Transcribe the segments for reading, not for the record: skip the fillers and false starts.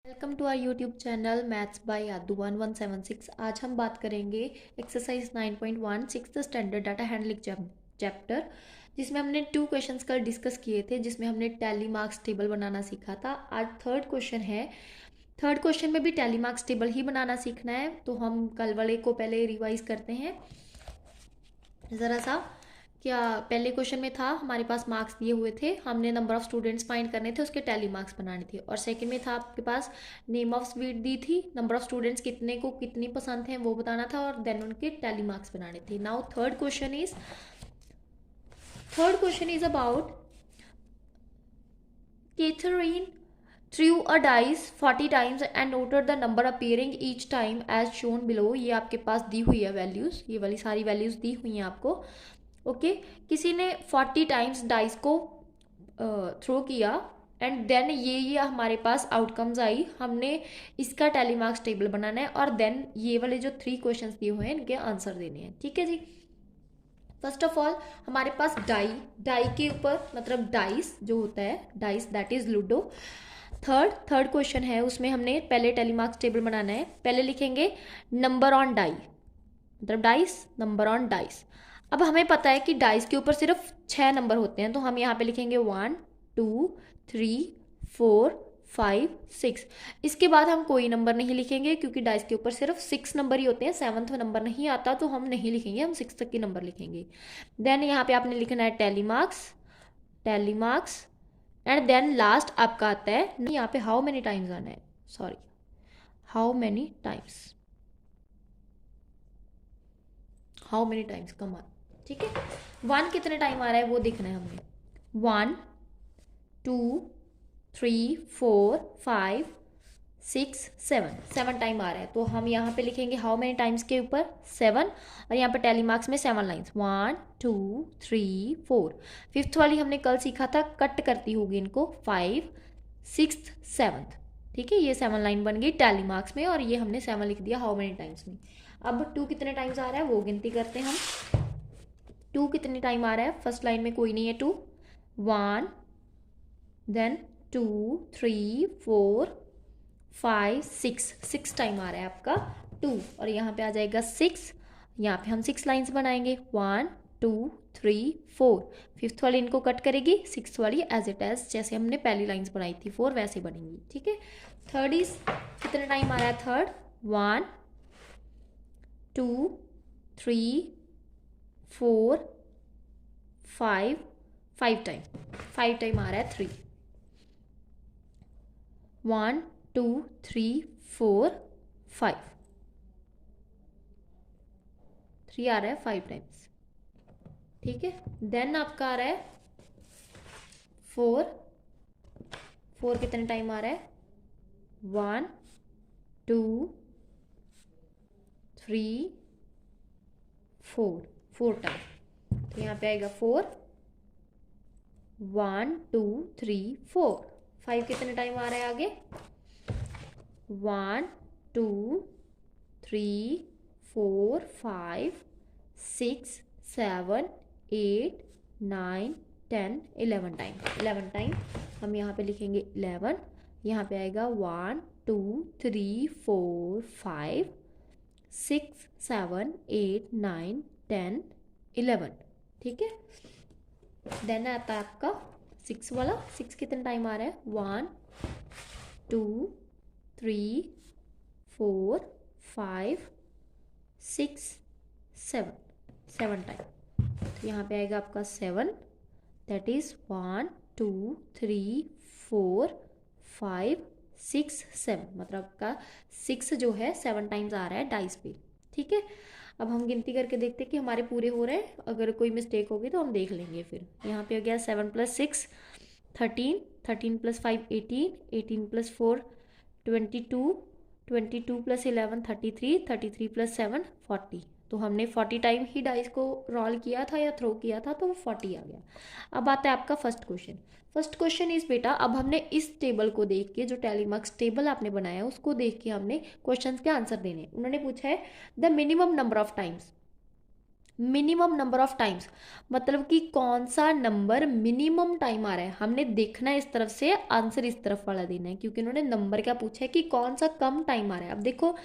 Welcome to our YouTube channel maths by Yadu 1176। आज हम बात करेंगे exercise 9.1 sixth standard data handling chapter, जिसमें हमने 2 क्वेश्चंस कल डिस्कस किए थे, जिसमें हमने टैली मार्क्स टेबल बनाना सीखा था। आज थर्ड क्वेश्चन है। थर्ड क्वेश्चन में भी टैली मार्क्स टेबल ही बनाना सीखना है, तो हम कल वाले को पहले रिवाइज करते हैं ज़रा सा। क्या पहले क्वेश्चन में था, हमारे पास मार्क्स दिए हुए थे, हमने नंबर ऑफ स्टूडेंट्स फाइंड करने थे, उसके टैली मार्क्स बनाने थे। और सेकंड में था आपके पास नेम ऑफ स्वीट दी थी, नंबर ऑफ स्टूडेंट्स कितने को कितनी पसंद थे वो बताना था, और देन उनके टैली मार्क्स बनाने थे। Now third question is about Catherine threw a dice 40 times and noted the number appearing each time as shown below। ये आपके पास दी हुई है वैल्यूज, ये वाली सारी वैल्यूज दी हुई हैं आपको। ओके किसी ने 40 टाइम्स डाइस को थ्रो किया एंड देन ये हमारे पास आउटकम्स आई। हमने इसका टैली मार्क्स टेबल बनाना है और देन ये वाले जो 3 क्वेश्चंस दिए हुए हैं इनके आंसर देने हैं। ठीक है जी। फर्स्ट ऑफ ऑल हमारे पास डाई के ऊपर मतलब डाइस जो होता है, dice that is ludo. Third question है, उसमें हमने पहले टैली मार्क्स टेबल बनाना है। पहले लिखेंगे नंबर ऑन डाई, मतलब डाइस, नंबर ऑन डाइस। अब हमें पता है कि डाइस के ऊपर सिर्फ 6 नंबर होते हैं, तो हम यहाँ पे लिखेंगे 1 2 3 4 5 6। इसके बाद हम कोई नंबर नहीं लिखेंगे क्योंकि डाइस के ऊपर सिर्फ 6 नंबर ही होते हैं, 7वां नंबर नहीं आता, तो हम नहीं लिखेंगे, हम 6 तक के नंबर लिखेंगे। देन यहाँ पे आपने लिखना है tally marks and then last आपका आता है, नहीं यहाँ पे हाउ मेनी टाइम्स आना है, सॉरी, हाउ मेनी टाइम्स कमान। ठीक है, 1 कितने टाइम आ रहा है वो देखना है हमने। 1 2 3 4 5 6 7 टाइम आ रहा है, तो हम यहाँ पे लिखेंगे हाउ मेनी टाइम्स के ऊपर 7, और यहाँ पे टैली मार्क्स में 7 लाइन्स 1 2 3 4। फिफ्थ वाली हमने कल सीखा था, कट करती होगी इनको 5 6 7। ठीक है, ये 7 लाइन बन गई टैली मार्क्स में, और ये हमने 7 लिख दिया हाउ मेनी टाइम्स में। अब 2 कितने टाइम्स आ रहा है वो गिनती करते हैं हम। 2 कितने टाइम आ रहा है, फर्स्ट लाइन में कोई नहीं है 2, 1 देन 2 3 4 5 6 टाइम आ रहा है आपका 2, और यहाँ पे आ जाएगा 6। यहाँ पे हम 6 लाइन्स बनाएंगे 1 2 3 4। फिफ्थ वाली इनको कट करेगी, 6 वाली एज इट एज जैसे हमने पहली लाइन्स बनाई थी 4 वैसे बनेंगी। ठीक है, थर्ड इज कितना टाइम आ रहा है, थर्ड 1 2 3 4 5 टाइम आ रहा है 3, 1 2 3 4 5, 3 आ रहा है 5 टाइम्स। ठीक है, देन आपका आ रहा है 4 कितने टाइम आ रहा है, 1 2 3 4 टाइम, तो यहाँ पे आएगा 4 1 2 3 4। 5 कितने टाइम आ रहा है आगे, 1 2 3 4 5 6 7 8 9 10 11 टाइम हम यहाँ पे लिखेंगे 11। यहाँ पे आएगा 1 2 3 4 5 6 7 8 9 10 11। ठीक है, देन आता है आपका 6 वाला। 6 कितने टाइम आ रहा है, 1 2 3 4 5 6 7 टाइम, तो यहाँ पे आएगा आपका 7, दैट इज 1 2 3 4 5 6 7, मतलब आपका 6 जो है 7 टाइम्स आ रहा है डाइस पे। ठीक है, अब हम गिनती करके देखते हैं कि हमारे पूरे हो रहे हैं, अगर कोई मिस्टेक होगी तो हम देख लेंगे। फिर यहाँ पे हो गया 7 + 6 13, 13 + 5 18, 18 + 4 22, 22 + 11 33, 33 + 7 40। तो हमने 40 टाइम ही डाइस को रोल किया था या थ्रो किया था, तो वो 40 आ गया। अब आता है आपका फर्स्ट क्वेश्चन इज बेटा, अब हमने इस टेबल को देख के, जो टैली मार्क्स टेबल आपने बनाया उसको देख के हमने क्वेश्चन के आंसर देने। उन्होंने पूछा है the minimum number of times minimum number of times, मतलब कि कौन सा नंबर मिनिमम टाइम आ रहा है, हमने देखना है इस तरफ से, आंसर इस तरफ वाला देना है, क्योंकि उन्होंने नंबर क्या पूछा है कि कौन सा कम टाइम आ रहा है। अब देखो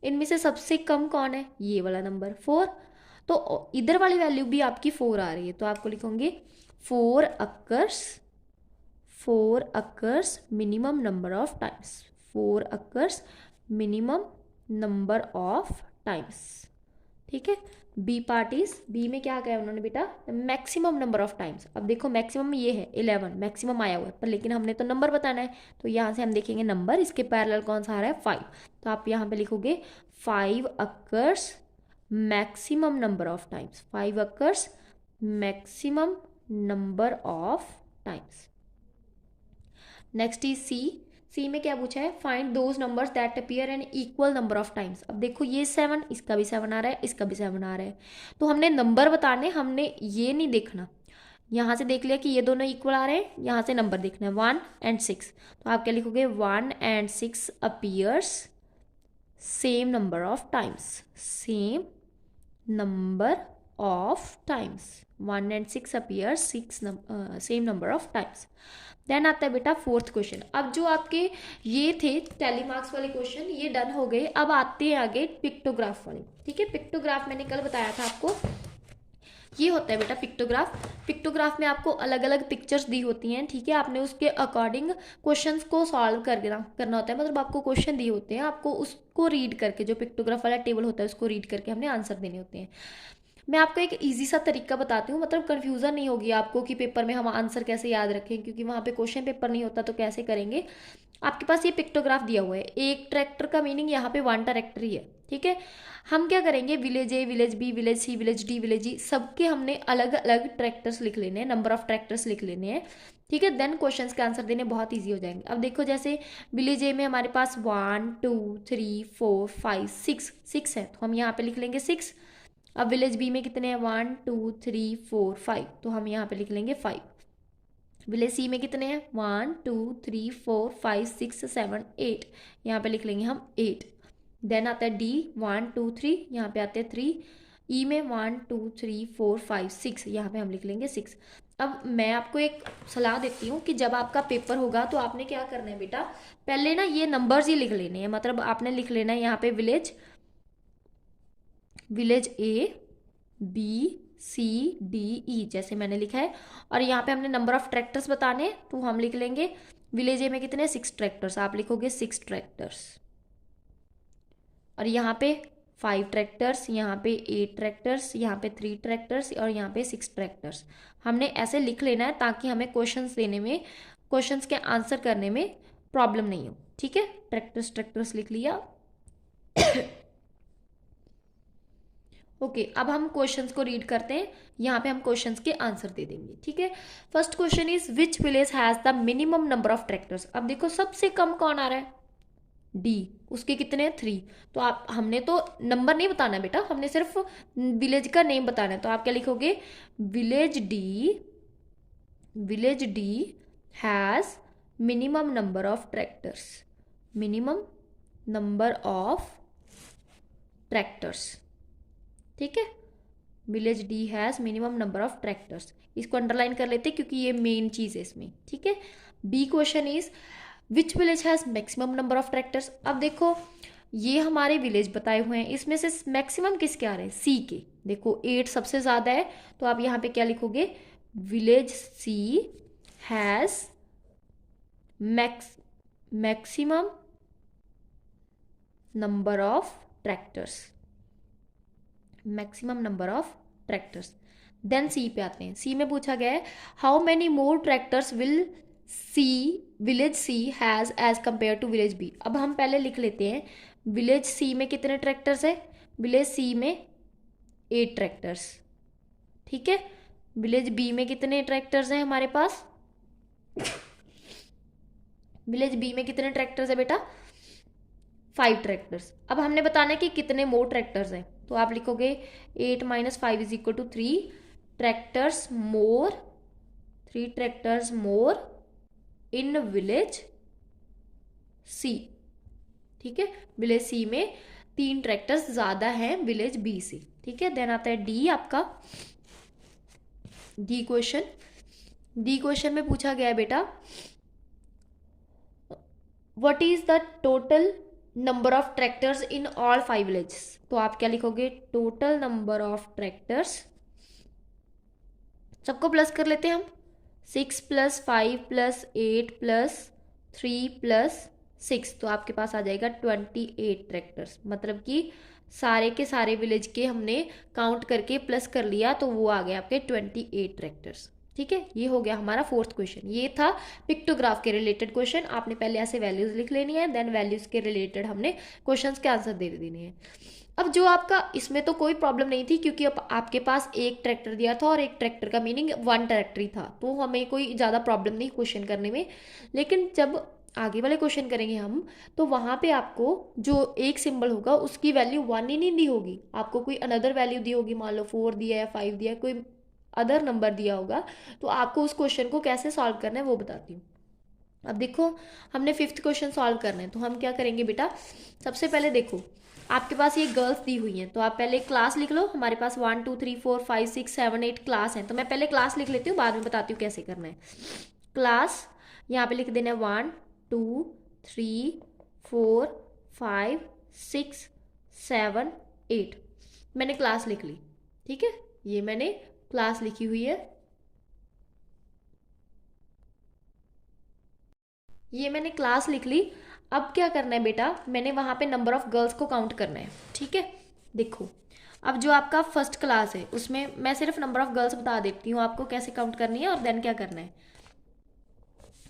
इनमें से सबसे कम कौन है, ये वाला नंबर 4, तो इधर वाली वैल्यू भी आपकी 4 आ रही है, तो आपको लिखोगे 4 occurs minimum number of times, 4 occurs minimum number of times. ठीक है, बी पार्ट इज, बी में क्या कहा उन्होंने बेटा, मैक्सिमम नंबर ऑफ टाइम्स। अब देखो मैक्सिमम ये है 11, मैक्सिमम आया हुआ है, पर लेकिन हमने तो नंबर बताना है, तो यहाँ से हम देखेंगे नंबर, इसके पैरेलल कौन सा आ रहा है 5, तो आप यहाँ पे लिखोगे 5 occurs maximum number of times, 5 occurs maximum number of times. Next is C, C में क्या पूछा है, find those numbers that appear an equal number of times. अब देखो ये 7, इसका भी 7 आ रहा है, इसका भी 7 आ रहा है, तो हमने नंबर बताने, हमने ये नहीं देखना, यहाँ से देख लिया कि ये दोनों इक्वल आ रहे हैं, यहाँ से नंबर देखना है 1 and 6, तो आप क्या लिखोगे 1 and 6 appears same number of times, same number of times, 1 and 6 appears same number of times. Then आता है बेटा फोर्थ क्वेश्चन। अब जो आपके ये थे टैली मार्क्स वाले क्वेश्चन, ये डन हो गए, अब आते हैं आगे पिक्टोग्राफ वाले। ठीक है, पिक्टोग्राफ मैंने कल बताया था आपको, ये होता है बेटा पिक्टोग्राफ। पिक्टोग्राफ में आपको अलग अलग पिक्चर्स दी होती हैं, ठीक है, आपने उसके अकॉर्डिंग क्वेश्चंस को सॉल्व करना होता है, मतलब आपको क्वेश्चन दिए होते हैं, आपको उसको रीड करके, जो पिक्टोग्राफ वाला टेबल होता है उसको रीड करके हमने आंसर देने होते हैं। मैं आपको एक इजी सा तरीका बताती हूँ, मतलब कन्फ्यूज़न नहीं होगी आपको कि पेपर में हम आंसर कैसे याद रखें, क्योंकि वहाँ पे क्वेश्चन पेपर नहीं होता तो कैसे करेंगे। आपके पास ये पिक्टोग्राफ दिया हुआ है, एक ट्रैक्टर का मीनिंग यहाँ पे 1 ट्रैक्टर ही है। ठीक है, हम क्या करेंगे, विलेज ए, विलेज बी, विलेज सी, विलेज डी, विलेज ई, सबके हमने अलग अलग ट्रैक्टर्स लिख लेने हैं, नंबर ऑफ ट्रैक्टर्स लिख लेने हैं। ठीक है, देन क्वेश्चंस के आंसर देने बहुत ईजी हो जाएंगे। अब देखो जैसे विलेज ए में हमारे पास 1 2 3 4 5 6 है, तो हम यहाँ पे लिख लेंगे 6। अब विलेज बी में कितने हैं, 1 2 3 4 5, तो हम यहाँ पे लिख लेंगे 5। विलेज सी में कितने हैं, 1 2 3 4 5 6 7 8, यहाँ पे लिख लेंगे हम 8। देन आता है डी 1 2 3, यहाँ पे आते हैं 3। ई में 1 2 3 4 5 6, यहाँ पे हम लिख लेंगे 6। अब मैं आपको एक सलाह देती हूँ कि जब आपका पेपर होगा तो आपने क्या करना है बेटा, पहले ना ये नंबर्स ही लिख लेने हैं, मतलब आपने लिख लेना है यहाँ पे village A B C D E, जैसे मैंने लिखा है, और यहाँ पे हमने नंबर ऑफ ट्रैक्टर्स बताने, तो हम लिख लेंगे विलेज ए में कितने 6 ट्रैक्टर्स, आप लिखोगे 6 ट्रैक्टर्स, और यहाँ पे 5 ट्रैक्टर्स, यहाँ पे 8 ट्रैक्टर्स, यहाँ पे 3 ट्रैक्टर्स, और यहाँ पे 6 ट्रैक्टर्स। हमने ऐसे लिख लेना है ताकि हमें क्वेश्चंस देने में, क्वेश्चंस के आंसर करने में प्रॉब्लम नहीं हो। ठीक है, ट्रैक्टर्स लिख लिया। ओके, अब हम क्वेश्चंस को रीड करते हैं, यहाँ पे हम क्वेश्चंस के आंसर दे देंगे। ठीक है, first question is which village has the minimum number of tractors. अब देखो सबसे कम कौन आ रहा है, डी, उसके कितने हैं 3, तो आप, हमने तो नंबर नहीं बताना बेटा, हमने सिर्फ विलेज का नेम बताना है, तो आप क्या लिखोगे, village D has minimum number of tractors, minimum number of tractors. ठीक है, village D has minimum number of tractors, इसको अंडरलाइन कर लेते हैं क्योंकि ये मेन चीज है इसमें। ठीक है, B question is which village has maximum number of tractors. अब देखो ये हमारे विलेज बताए हुए हैं, इसमें से मैक्सिमम किसके आ रहे हैं, सी के, देखो 8 सबसे ज्यादा है, तो आप यहाँ पे क्या लिखोगे, village C has maximum number of tractors, maximum number of tractors. Then C पे आते हैं, सी में पूछा गया है how many more tractors village C has as compared to village B. अब हम पहले लिख लेते हैं विलेज सी में कितने ट्रैक्टर्स है, विलेज सी में 8 ट्रैक्टर्स। ठीक है, विलेज बी में कितने ट्रैक्टर्स हैं हमारे पास, विलेज बी में कितने ट्रैक्टर्स है बेटा, 5 ट्रैक्टर्स। अब हमने बताना है कि कितने मोर ट्रैक्टर्स हैं, तो आप लिखोगे 8 - 5 = 3 tractors more, 3 tractors more in village C. ठीक है, विलेज सी में 3 ट्रैक्टर्स ज़्यादा हैं विलेज बी से, ठीक है। देन आता है डी आपका, डी क्वेश्चन में पूछा गया है बेटा, what is the total number of tractors in all 5 villages. तो आप क्या लिखोगे, टोटल नंबर ऑफ ट्रैक्टर्स, सबको प्लस कर लेते हैं हम, 6 + 5 + 8 + 3 + 6, तो आपके पास आ जाएगा 28 ट्रैक्टर्स। मतलब कि सारे के सारे विलेज के हमने काउंट करके प्लस कर लिया, तो वो आ गए आपके 28 ट्रैक्टर्स, ठीक है। ये हो गया हमारा 4th क्वेश्चन। ये था पिक्टोग्राफ के रिलेटेड क्वेश्चन। आपने पहले ऐसे वैल्यूज लिख लेनी है, देन वैल्यूज के रिलेटेड हमने क्वेश्चंस के आंसर दे देने हैं। अब जो आपका, इसमें तो कोई प्रॉब्लम नहीं थी क्योंकि अब आपके पास एक ट्रैक्टर दिया था और एक ट्रैक्टर का मीनिंग 1 ट्रैक्टर ही था, तो हमें कोई ज़्यादा प्रॉब्लम नहीं क्वेश्चन करने में। लेकिन जब आगे वाले क्वेश्चन करेंगे हम, तो वहाँ पे आपको जो एक सिंबल होगा उसकी वैल्यू 1 ही नहीं दी होगी, आपको कोई अनदर वैल्यू दी होगी, मान लो 4 दिया है, 5 दिया है, कोई अदर नंबर दिया होगा। तो आपको उस क्वेश्चन को कैसे सॉल्व करना है वो बताती हूँ। अब देखो, हमने 5th क्वेश्चन सॉल्व करना है, तो हम क्या करेंगे बेटा, सबसे पहले देखो आपके पास ये गर्ल्स दी हुई हैं, तो आप पहले क्लास लिख लो। हमारे पास 1 2 3 4 5 6 7 8 क्लास हैं, तो मैं पहले क्लास लिख लेती हूँ, बाद में बताती हूँ कैसे करना है। क्लास यहाँ पे लिख देना है 1 2 3 4 5 6 7 8, मैंने क्लास लिख ली, ठीक है। ये मैंने क्लास लिखी हुई है, ये मैंने क्लास लिख ली। अब क्या करना है बेटा, मैंने वहाँ पे नंबर ऑफ गर्ल्स को काउंट करना है, ठीक है। देखो, अब जो आपका फर्स्ट क्लास है उसमें मैं सिर्फ नंबर ऑफ गर्ल्स बता देती हूँ आपको कैसे काउंट करनी है और देन क्या करना है।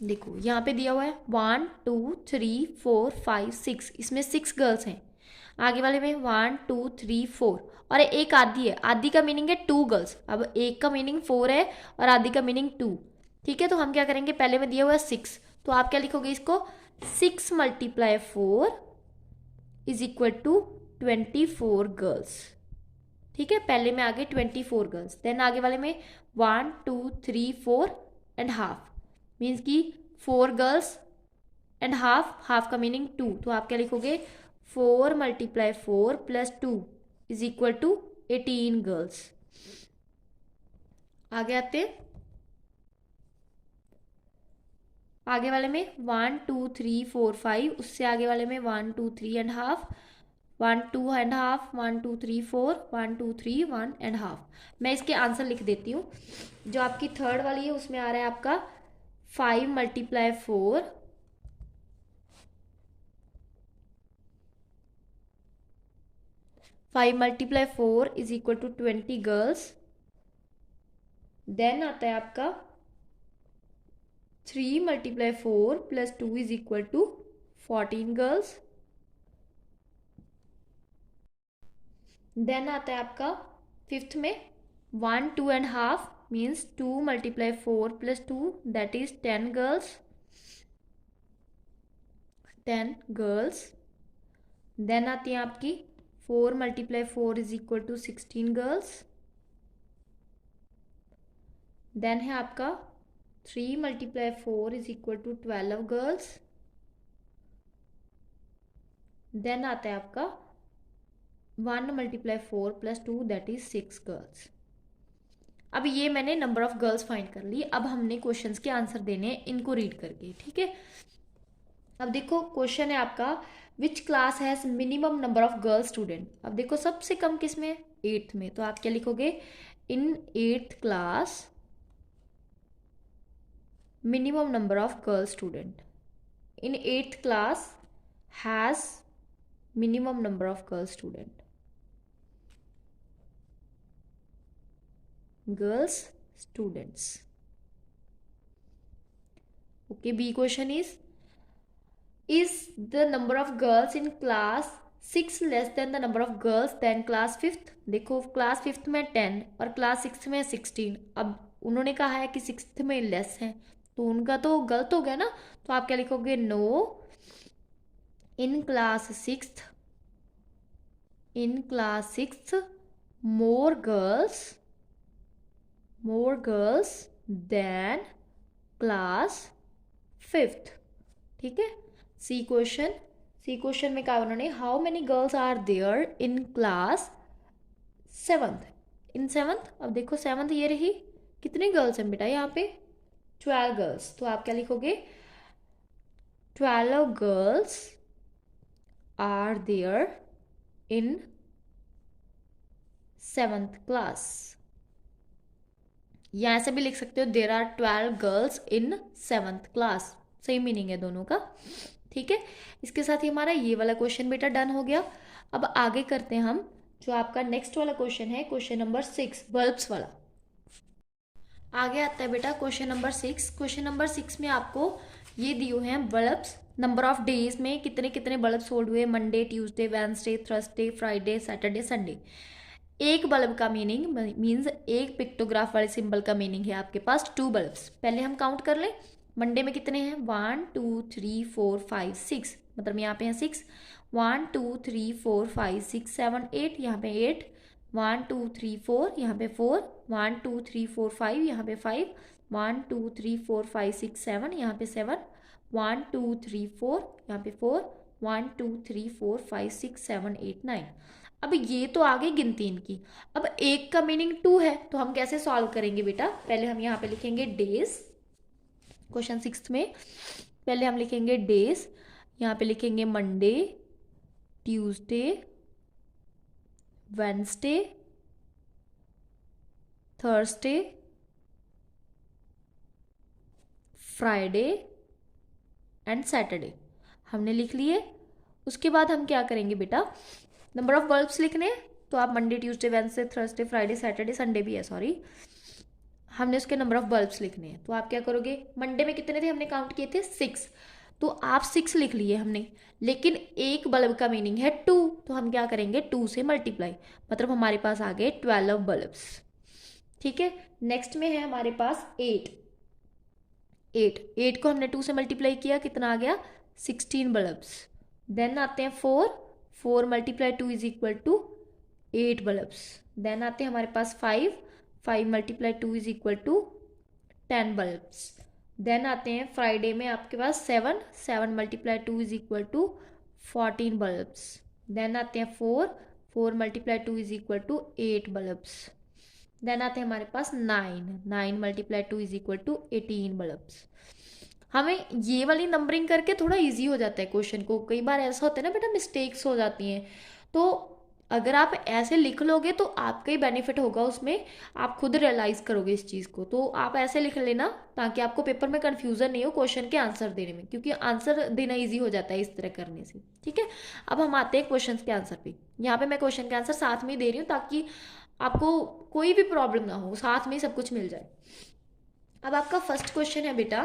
देखो यहाँ पे दिया हुआ है 1 2 3 4 5 6, इसमें 6 गर्ल्स हैं। आगे वाले में 1 2 3 4 और एक आधी है, आधी का मीनिंग है 2 गर्ल्स। अब एक का मीनिंग 4 है और आधी का मीनिंग 2, ठीक है। तो हम क्या करेंगे, पहले में दिया हुआ है 6, तो आप क्या लिखोगे इसको, 6 × 4 = 24 गर्ल्स, ठीक है। पहले में आगे 24 गर्ल्स, देन आगे वाले में 1 2 3 4 एंड हाफ, मीन्स की 4 गर्ल्स एंड हाफ, हाफ का मीनिंग 2, तो आप क्या लिखोगे, 4 × 4 + 2 = 18 गर्ल्स। आगे आते हैं, आगे वाले में 1 2 3 4 5, उससे आगे वाले में 1 2 3 and half, 1 2 and half, 1 2 3 4 1 2 3 1 and half. मैं इसके आंसर लिख देती हूँ। जो आपकी थर्ड वाली है उसमें आ रहा है आपका 5 × 4 5 × 4 = 20 गर्ल्स। देन आता है आपका 3 × 4 + 2 = 14 गर्ल्स। देन आता है आपका 5th में 1 2 and half, means 2 × 4 + 2 that is 10 girls, 10 girls। Then आती है आपकी 4 × 4 = 16 गर्ल्स। देन है आपका 3 × 4 = 12 गर्ल्स। देन आता है आपका 1 × 4 + 2 that is 6 गर्ल्स। अब ये मैंने नंबर ऑफ गर्ल्स फाइंड कर ली। अब हमने क्वेश्चंस के आंसर देने हैं इनको रीड करके, ठीक है। अब देखो क्वेश्चन है आपका, which class has minimum number of girl student. अब देखो सबसे कम किस में, 8th में, तो आप क्या लिखोगे, इन 8th class minimum number of girl student, in 8th class has minimum number of girl student, girls students। okay, B question is the number of girls in class 6 less than the number of girls than class 5th। देखो class 5th में 10 और class 6th में 16। अब उन्होंने कहा है कि 6th में लेस है, तो उनका तो गलत हो गया ना। तो आप क्या लिखोगे, no, in class 6th more girls than class 5th, ठीक है। सी सी क्वेश्चन में कहा उन्होंने, how many girls are there in class 7th, in 7th। अब देखो 7th ये रही, कितने गर्ल्स हैं बेटा यहाँ पे, 12 गर्ल्स। तो आप क्या लिखोगे, 12 girls are there in 7th class, या ऐसे भी लिख सकते हो, there are 12 girls in 7th class, सही मीनिंग है दोनों का। ठीक है, इसके साथ ही हमारा ये वाला क्वेश्चन बेटा डन हो गया। अब आगे करते हैं हम जो आपका नेक्स्ट वाला क्वेश्चन है, क्वेश्चन नंबर 6, बल्ब्स वाला। आगे आता है बेटा क्वेश्चन नंबर 6। क्वेश्चन नंबर 6 में आपको ये दिए हैं बल्ब्स, नंबर ऑफ डेज में कितने कितने बल्ब सोल्ड हुए, Monday, Tuesday, Wednesday, Thursday, Friday, Saturday, Sunday. एक बल्ब का मीनिंग मीन्स एक पिक्टोग्राफ वाले सिंबल का मीनिंग है आपके पास 2 बल्ब्स। पहले हम काउंट कर लें, मंडे में कितने हैं, 1 2 3 4 5 6, मतलब यहाँ पे हैं 6, 1 2 3 4 5 6 7 8, यहाँ पे 8, 1 2 3 4, यहाँ पे 4, 1 2 3 4 5, यहाँ पे 5, 1 2 3 4 5 6 7, यहाँ पे 7, 1 2 3 4, यहाँ पे 4, 1 2 3 4 5 6 7 8 9। अब ये तो आगे गिनती इनकी। अब एक का मीनिंग 2 है, तो हम कैसे सॉल्व करेंगे बेटा, पहले हम यहाँ पे लिखेंगे डेज, क्वेश्चन 6 में पहले हम लिखेंगे डेज, यहाँ पे लिखेंगे Monday, Tuesday, Wednesday, Thursday, Friday and Saturday, हमने लिख लिए। उसके बाद हम क्या करेंगे बेटा, नंबर ऑफ बल्ब्स लिखने हैं, तो आप Monday, Tuesday, Wednesday, Thursday, Friday, Saturday, Sunday भी है, सॉरी, हमने उसके नंबर ऑफ बल्ब्स लिखने हैं। तो आप क्या करोगे, मंडे में कितने थे हमने काउंट किए थे 6, तो आप 6 लिख लिए हमने, लेकिन एक बल्ब का मीनिंग है 2, तो हम क्या करेंगे 2 से मल्टीप्लाई, मतलब हमारे पास आ गए 12 बल्ब्स। ठीक है, नेक्स्ट में है हमारे पास 8, 8 को हमने 2 से मल्टीप्लाई किया, कितना आ गया 16 बल्ब्स। देन आते हैं 4 multiply 2 is equal to 8 bulbs. Then आते हैं हमारे पास 5 multiply 2 is equal to 10 bulbs. Then आते हैं फ्राइडे में आपके पास 7 multiply 2 is equal to 14 bulbs. Then आते हैं 4 multiply 2 is equal to 8 bulbs. Then आते हैं हमारे पास 9 multiply 2 is equal to 18 bulbs. हमें ये वाली नंबरिंग करके थोड़ा इजी हो जाता है क्वेश्चन को, कई बार ऐसा होता है ना बेटा मिस्टेक्स हो जाती हैं, तो अगर आप ऐसे लिख लोगे तो आपका ही बेनिफिट होगा उसमें, आप खुद रियलाइज करोगे इस चीज़ को। तो आप ऐसे लिख लेना ताकि आपको पेपर में कन्फ्यूजन नहीं हो क्वेश्चन के आंसर देने में, क्योंकि आंसर देना ईजी हो जाता है इस तरह करने से। ठीक है, अब हम आते हैं क्वेश्चन के आंसर पे। यहाँ पे मैं क्वेश्चन के आंसर साथ में ही दे रही हूँ ताकि आपको कोई भी प्रॉब्लम ना हो, साथ में ही सब कुछ मिल जाए। अब आपका फर्स्ट क्वेश्चन है बेटा,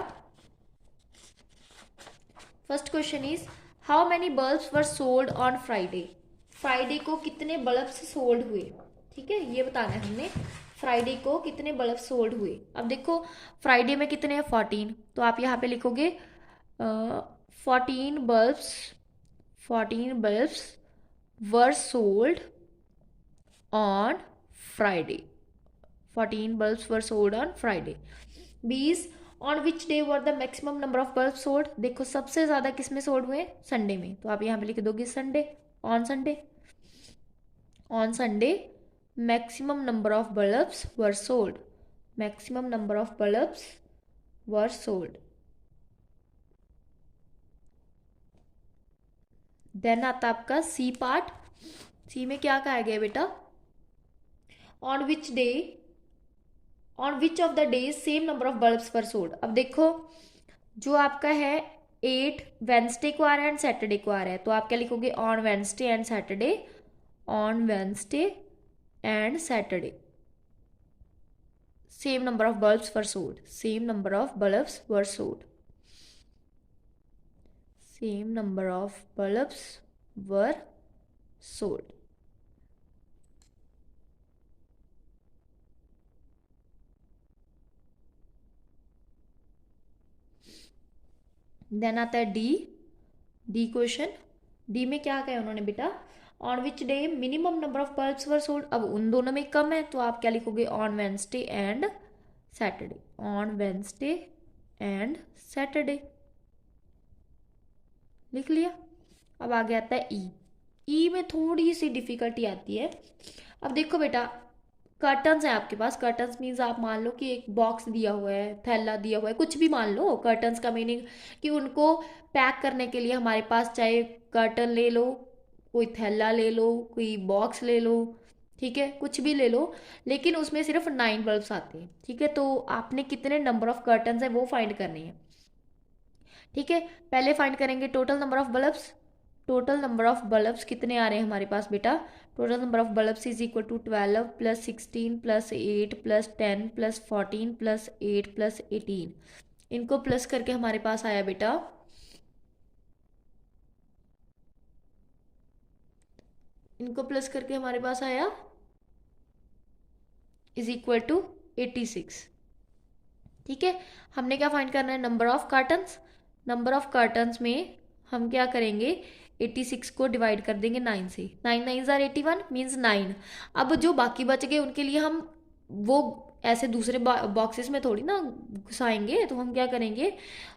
first question is how many bulbs were sold on Friday. Friday को कितने बल्ब्स सोल्ड हुए, ठीक है ये बताना है हमने, फ्राइडे को कितने बल्ब सोल्ड हुए। अब देखो फ्राइडे में कितने हैं 14, तो आप यहाँ पे लिखोगे 14 bulbs were sold on Friday, 14 bulbs were sold on Friday. 20 on which day were the maximum number of bulb sold. देखो सबसे ज्यादा किस में सोल्ड हुए, संडे में, तो आप यहाँ पे लिख दोगे Sunday, on Sunday maximum number of bulbs were sold, maximum number of bulbs were sold. Then आता आपका सी पार्ट, सी में क्या कहा गया बेटा, on which day, on which of the days same number of bulbs were sold. अब देखो जो आपका है 8 वेडनेसडे को आ रहा है एंड सैटरडे को आ रहा है, तो आप क्या लिखोगे on Wednesday and Saturday, on Wednesday and Saturday same number of bulbs were sold, same number of bulbs were sold, same number of bulbs were sold। Then आता है डी क्वेश्चन, डी में क्या कहा उन्होंने बेटा, on which day minimum number of bulbs were sold. अब उन दोनों में कम है तो आप क्या लिखोगे on Wednesday and Saturday, on Wednesday and Saturday, लिख लिया। अब आगे आता है ई। ई में थोड़ी सी डिफिकल्टी आती है। अब देखो बेटा, कर्टन्स है आपके पास। कर्टन्स मीन्स आप मान लो कि एक बॉक्स दिया हुआ है, थैला दिया हुआ है, कुछ भी मान लो। कर्टन्स का मीनिंग कि उनको पैक करने के लिए हमारे पास चाहे कर्टन ले लो, कोई थैला ले लो, कोई बॉक्स ले लो, ठीक है, कुछ भी ले लो, लेकिन उसमें सिर्फ 9 बल्ब्स आते हैं, ठीक है। तो आपने कितने नंबर ऑफ कर्टन्स है वो फाइंड करने हैं, ठीक है। पहले फाइंड करेंगे total number of bulbs. Total number of bulbs कितने आ रहे हैं हमारे पास बेटा? Total number of bulbs is equal to 12 plus 16 plus 8 plus 10 plus 14 plus 8 plus 18। इनको प्लस करके हमारे पास आया बेटा, इनको प्लस करके हमारे पास आया इज इक्वल टू 86, ठीक है। हमने क्या फाइंड करना है? Number of cottons. Number of cottons में हम क्या करेंगे? 86 को डिवाइड कर देंगे 9 से। 9 9 ज़ार 81 मीन्स 9। अब जो बाकी बच गए उनके लिए हम वो ऐसे दूसरे बॉक्सेस में थोड़ी ना घुसाएंगे, तो हम क्या करेंगे,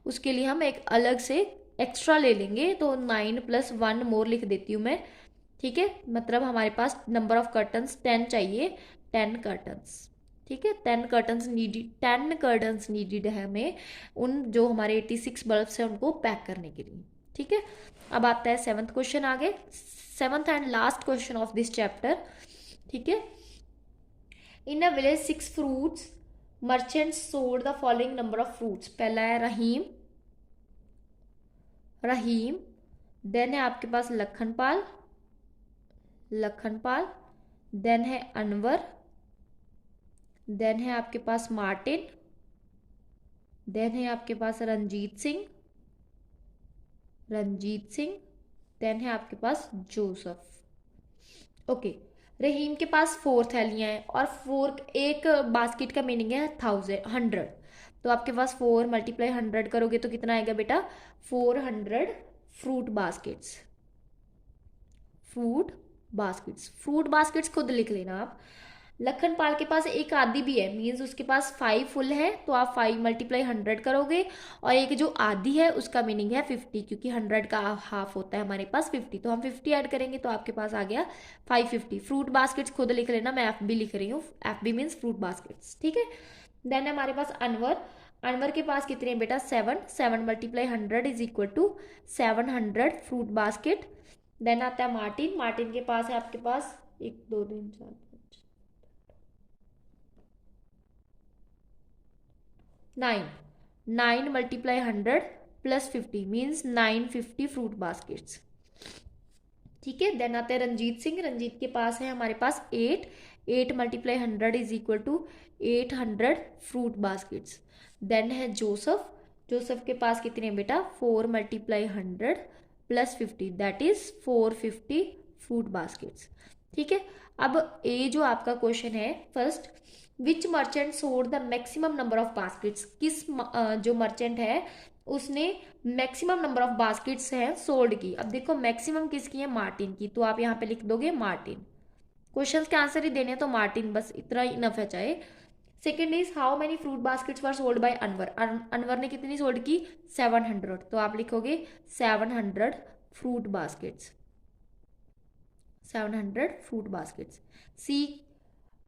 उसके लिए हम एक अलग से एक्स्ट्रा ले लेंगे। तो 9 प्लस 1 मोर लिख देती हूँ मैं, ठीक है। मतलब हमारे पास नंबर ऑफ कर्टन्स 10 चाहिए, 10 कर्टन्स, ठीक है। 10 कर्टन्स नीडेड, 10 कर्टन्स नीडेड है हमें उन जो हमारे 86 बल्ब्स हैं उनको पैक करने के लिए, ठीक है। अब आता है 7th क्वेश्चन आगे, 7th and last question of this chapter, ठीक है। In a village 6 fruits merchants sold the following number of fruits. पहला है रहीम, रहीम। देन है आपके पास लखनपाल, लखनपाल। देन है अनवर। देन है आपके पास मार्टिन। देन है आपके पास रंजीत सिंह, रंजीत सिंह। देन है आपके पास जोसफ। ओके, रहीम के पास 4 थैलियां हैं और 4, एक बास्केट का मीनिंग है 100। तो आपके पास 4 मल्टीप्लाई 100 करोगे तो कितना आएगा बेटा? 400 fruit baskets. Fruit baskets, fruit baskets खुद लिख लेना आप। लखनपाल के पास एक आधी भी है, मीन्स उसके पास 5 फुल है, तो आप 5 मल्टीप्लाई 100 करोगे। और एक जो आधी है उसका मीनिंग है 50, क्योंकि 100 का हाफ होता है हमारे पास 50, तो हम 50 ऐड करेंगे तो आपके पास आ गया 550। फ्रूट बास्केट्स खुद लिख लेना, मैं एफ बी लिख रही हूँ, F B means fruit baskets, ठीक है। देन हमारे पास अनवर, अनवर के पास कितने हैं बेटा? 7, 7 multiply 100 is equal to 700 fruit basket. Then आता है मार्टिन, मार्टिन के पास है आपके पास 1 2 3 4 5 9, 9 multiply 100 plus 50 means 950 fruit baskets, ठीक है। देन आते हैं रंजीत सिंह, रंजीत के पास है हमारे पास 8, 8 multiply 100 is equal to 800 fruit baskets. Then है जोसफ, जोसफ के पास कितने हैं बेटा? 4 multiply 100 plus 50 that is 450 fruit baskets, ठीक है। अब ए जो आपका क्वेश्चन है first, which merchant sold the maximum number of baskets. किस जो मर्चेंट है उसने मैक्सिमम नंबर ऑफ बास्केट्स हैं सोल्ड की। अब देखो मैक्सिमम किसकी है? मार्टिन की, तो आप यहाँ पे लिख दोगे मार्टिन। क्वेश्चंस के आंसर ही देने हैं तो मार्टिन बस इतना ही इनफ है चाहे। Second is how many fruit baskets were sold by Anwar. Anwar ने कितनी सोल्ड की? 700, तो आप लिखोगे 700 fruit baskets, 700 fruit baskets. See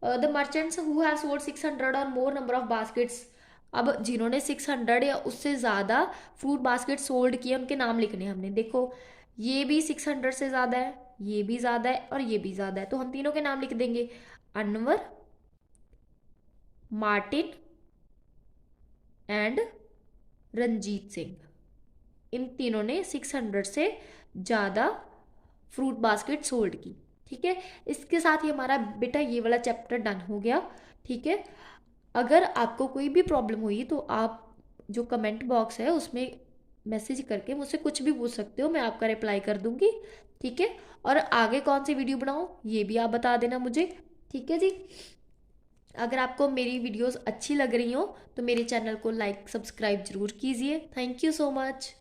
the merchants who have sold 600 और मोर नंबर ऑफ बास्केट्स। अब जिन्होंने 600 या उससे ज़्यादा फ्रूट बास्केट सोल्ड किए उनके नाम लिखने हैं हमने। देखो ये भी 600 से ज़्यादा है, ये भी ज़्यादा है और ये भी ज़्यादा है, तो हम तीनों के नाम लिख देंगे, अनवर, मार्टिन एंड रंजीत सिंह। इन तीनों ने 600 से ज़्यादा फ्रूट बास्केट सोल्ड की, ठीक है। इसके साथ ही हमारा बेटा ये वाला चैप्टर डन हो गया, ठीक है। अगर आपको कोई भी प्रॉब्लम हुई तो आप जो कमेंट बॉक्स है उसमें मैसेज करके मुझसे कुछ भी पूछ सकते हो, मैं आपका रिप्लाई कर दूंगी, ठीक है। और आगे कौन सी वीडियो बनाऊँ ये भी आप बता देना मुझे, ठीक है जी। अगर आपको मेरी वीडियोस अच्छी लग रही हो तो मेरे चैनल को लाइक सब्सक्राइब जरूर कीजिए। Thank you so much.